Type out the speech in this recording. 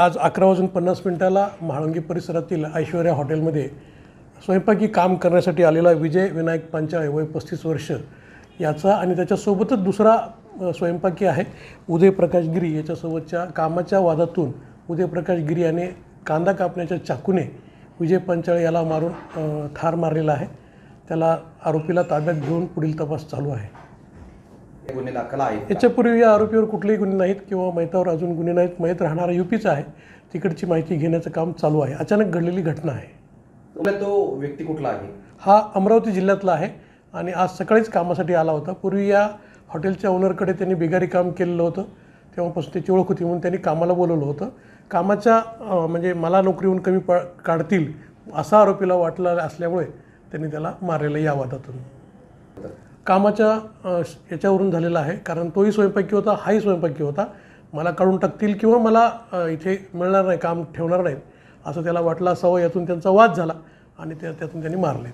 आज 11:50 म्हाळुंगे परिसरातील ऐश्वर्या हॉटेलमध्ये स्वयंपाकी काम करण्यासाठी आलेला विजय विनायक पांचाळे वय 35 वर्ष याचा आणि त्याच्यासोबतच दुसरा स्वयंपाकी आहे उदय प्रकाश गिरी याच्यासोबतच्या कामाच्या वादातून उदय प्रकाश गिरी याने कांदा कापण्याच्या चाकूने विजय पांचाळे याला मारून ठार मारलेला आहे। त्याला आरोपीला ताब्यात घेऊन पुढील तपास चालू आहे। गुन्हे दाखल आहेत। याच्यापूर्वी या आरोपीवर कुठलेही गुन्हे नाहीत किंवा मैतावर अजून गुन्हे नाहीत। मैत राहणारा यूपीचा आहे, तिकडची माहिती घेण्याचं काम चालू आहे। अचानक घडलेली घटना आहे। तो व्यक्ती कुठला आहे? हा अमरावती जिल्ह्यातला आहे आणि आज सकाळीच कामासाठी आला होता। पूर्वी या हॉटेलच्या ओनरकडे त्यांनी बेगारी काम केलेलं होतं, तेव्हापासून त्याची ओळख होती म्हणून त्यांनी कामाला बोलवलं होतं। कामाच्या म्हणजे मला नोकरीहून कमी काढतील असा आरोपीला वाटलं असल्यामुळे त्यांनी त्याला मारलेलं या वादातून। कामाच्या याच्यावरून झालेला आहे, कारण तोही स्वयंपाकी होता, हाही स्वयंपाकी होता। मला काढून टाकतील किंवा मला इथे मिळणार नाही, काम ठेवणार नाहीत असं त्याला वाटलं असावं। यातून त्यांचा वाद झाला आणि त्यातून त्यांनी मारले।